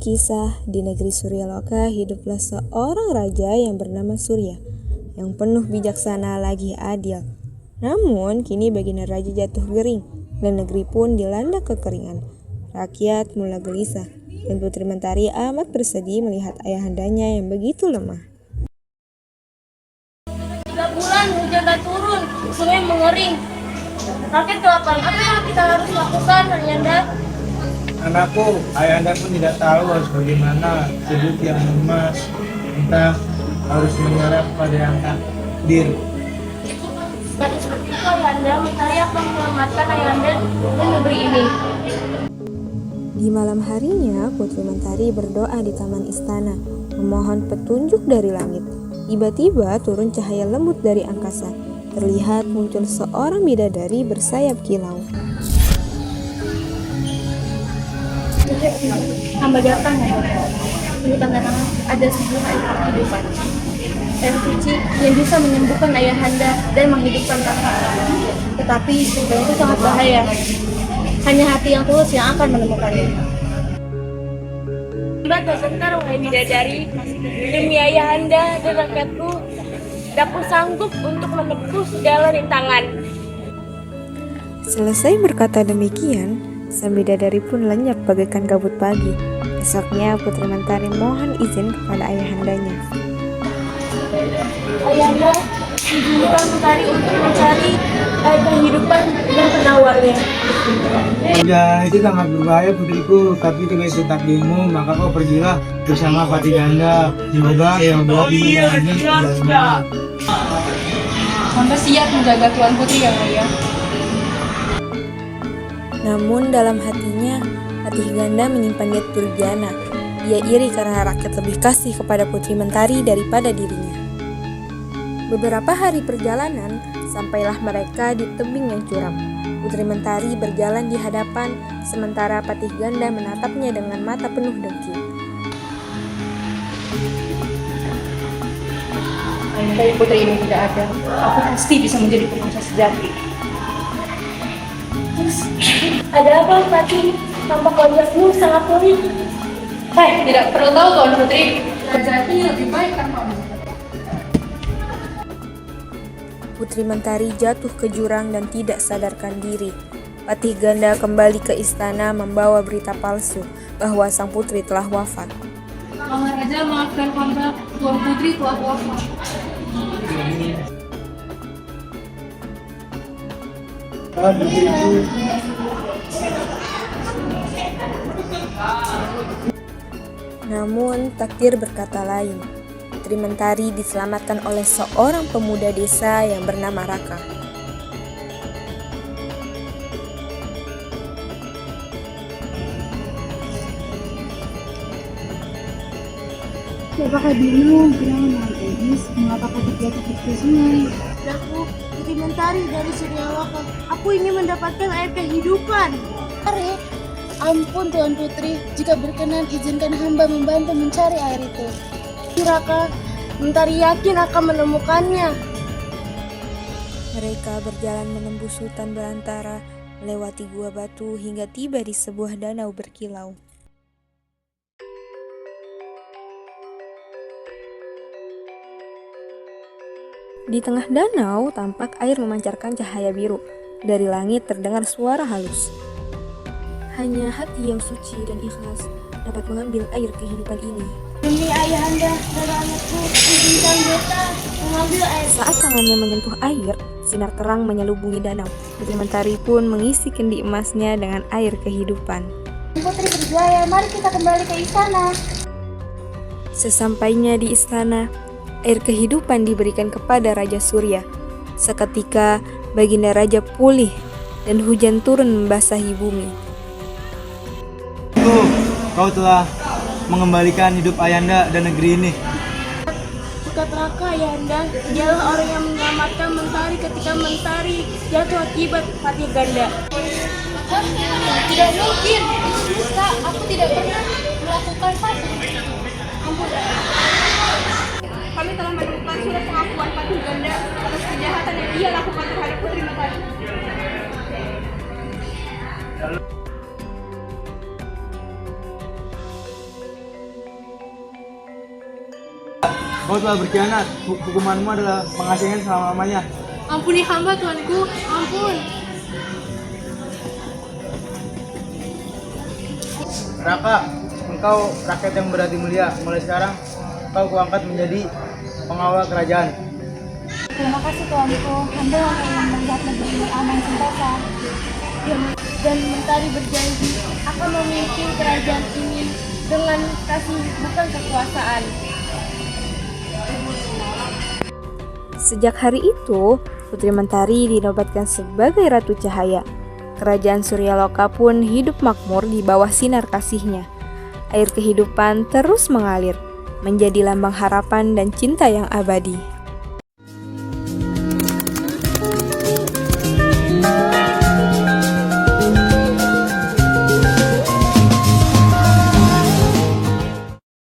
kisah, di negeri Suryaloka hiduplah seorang raja yang bernama Surya, yang penuh bijaksana lagi adil. Namun, kini baginda raja jatuh gering, dan negeri pun dilanda kekeringan. Rakyat mulai gelisah, dan Putri Mentari amat bersedih melihat ayahandanya yang begitu lemah. 3 bulan hujan tak turun, sungai mengering. Rakyat kelaparan, apa yang kita harus lakukan, Ayahanda? Anakku, ayahanda pun tidak tahu harus bagaimana. Hidup yang lemas, kita harus menyerah pada yang takdir. Bukan seperti itu, Ayahanda. Mentari akan menyelamatkan Ayahanda dan negeri ini. Di malam harinya, Putri Mentari berdoa di taman istana, memohon petunjuk dari langit. Tiba-tiba turun cahaya lembut dari angkasa. Terlihat muncul seorang bidadari bersayap kilau. Hamba datang, ya. Ini tanda tangan ada sebuah air kehidupan. Air suci yang bisa menyembuhkan Ayahanda dan menghidupkan kakak. Tetapi sebenarnya itu sangat bahaya. Hanya hati yang tulus yang akan menemukannya. Hamba tersentar, wahai bidadari, demi Ayahanda dan rakyatku, aku sanggup untuk menebus segala rintangan. Selesai berkata demikian, sang bidadari pun lenyap bagaikan kabut pagi. Esoknya Putri Mentari mohon izin kepada ayahandanya. Ayahanda, izinkan Mentari untuk mencari air kehidupan dan penawarnya. Hujan itu sangat berbahaya putriku, tapi jika itu takdirmu, maka kau pergilah bersama Patih Ganda. Semoga yang bawa ini dan Hamba siap menjaga Tuan Putri yang mulia. Namun dalam hatinya, Patih Ganda menyimpan niat durjana. Ia iri karena rakyat lebih kasih kepada Putri Mentari daripada dirinya. Beberapa hari perjalanan, sampailah mereka di tebing yang curam. Putri Mentari berjalan di hadapan, sementara Patih Ganda menatapnya dengan mata penuh dengki. Andai putri ini tidak ada, aku pasti bisa menjadi penguasa sejati. Ada apa, Patih? Tampak wajahmu sangat pelik. Hai, tidak perlu tahu, Tuan Putri. Sejati lebih baik tanpamu. Putri Mentari jatuh ke jurang dan tidak sadarkan diri. Patih Ganda kembali ke istana membawa berita palsu bahwa sang putri telah wafat. Maharaja, maafkan hamba, Tuan Putri telah wafat. Namun takdir berkata lain. Putri Mentari diselamatkan oleh seorang pemuda desa yang bernama Raka. Siapakah dirimu bernama Mahadenis? Mengapa kau jatuh ke sungai? Aku Putri Mentari dari Suryaloka. Aku ingin mendapatkan air kehidupan. Ampun Tuan Putri, jika berkenan izinkan hamba membantu mencari air itu. Raka, Mentari yakin akan menemukannya. Mereka berjalan menembus hutan belantara, melewati gua batu hingga tiba di sebuah danau berkilau. Di tengah danau tampak air memancarkan cahaya biru. Dari langit terdengar suara halus. Hanya hati yang suci dan ikhlas dapat mengambil air kehidupan ini. Demi Ayahanda dan anakku, izinkan beta mengambil air. Saat tangannya menyentuh air, sinar terang menyelubungi danau. Putri Mentari pun mengisi kendi emasnya dengan air kehidupan. Putri berjaya, mari kita kembali ke istana. Sesampainya di istana, air kehidupan diberikan kepada Raja Surya. Seketika baginda raja pulih dan hujan turun membasahi bumi. Kau telah mengembalikan hidup ayahanda dan negeri ini. Bukan Raka, Ayahanda. Dialah orang yang menyelamatkan Mentari ketika Mentari jatuh akibat Patih Ganda. Tidak mungkin, itu dusta. Aku tidak pernah melakukan satu. Ampun. Kami telah menemukan surat pengakuan Patih Ganda atas kejahatan yang ia lakukan terhadap Putri Mentari. Kau telah berkhianat. Hukumanmu adalah pengasingan selama-lamanya. Ampuni hamba tuanku, ampun. Raka, engkau rakyat yang berhati mulia. Mulai sekarang, kau kuangkat menjadi pengawal kerajaan. Terima kasih tuanku, hamba akan melihat negeri ini aman sentosa. Dan Mentari berjanji akan memimpin kerajaan ini dengan kasih bukan kekuasaan. Sejak hari itu, Putri Mentari dinobatkan sebagai Ratu Cahaya. Kerajaan Suryaloka pun hidup makmur di bawah sinar kasihnya. Air kehidupan terus mengalir, menjadi lambang harapan dan cinta yang abadi.